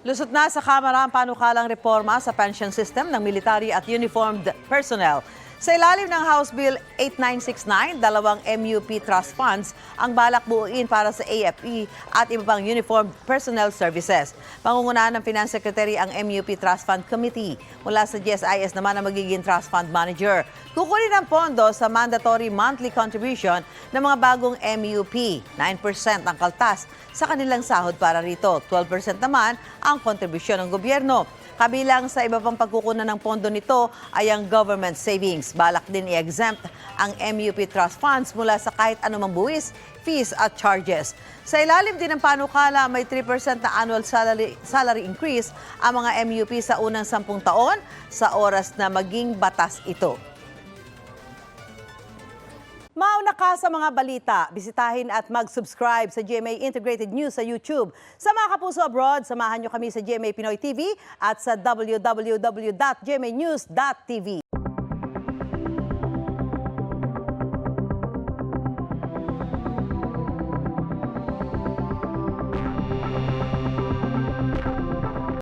Lusot na sa Kamara ang panukalang reforma sa pension system ng military at uniformed personnel. Sa ilalim ng House Bill 8969, dalawang MUP trust funds ang balak buuin para sa AFP at iba pang uniformed personnel services. Pangungunahan ng Finance Secretary ang MUP Trust Fund Committee. Mula sa GSIS naman ang magiging trust fund manager. Kukunin ang pondo sa mandatory monthly contribution ng mga bagong MUP. 9% ang kaltas sa kanilang sahod para rito. 12% naman ang kontribusyon ng gobyerno. Kabilang sa iba pang pagkukunan ng pondo nito ay ang government savings. Balak din i-exempt ang MUP trust funds mula sa kahit anumang buwis, fees at charges. Sa ilalim din ng panukala, may 3% na annual salary increase ang mga MUP sa unang 10 taon sa oras na maging batas ito. Mauna ka sa mga balita, bisitahin at mag-subscribe sa GMA Integrated News sa YouTube. Sa mga kapuso abroad, samahan nyo kami sa GMA Pinoy TV at sa www.gmanews.tv.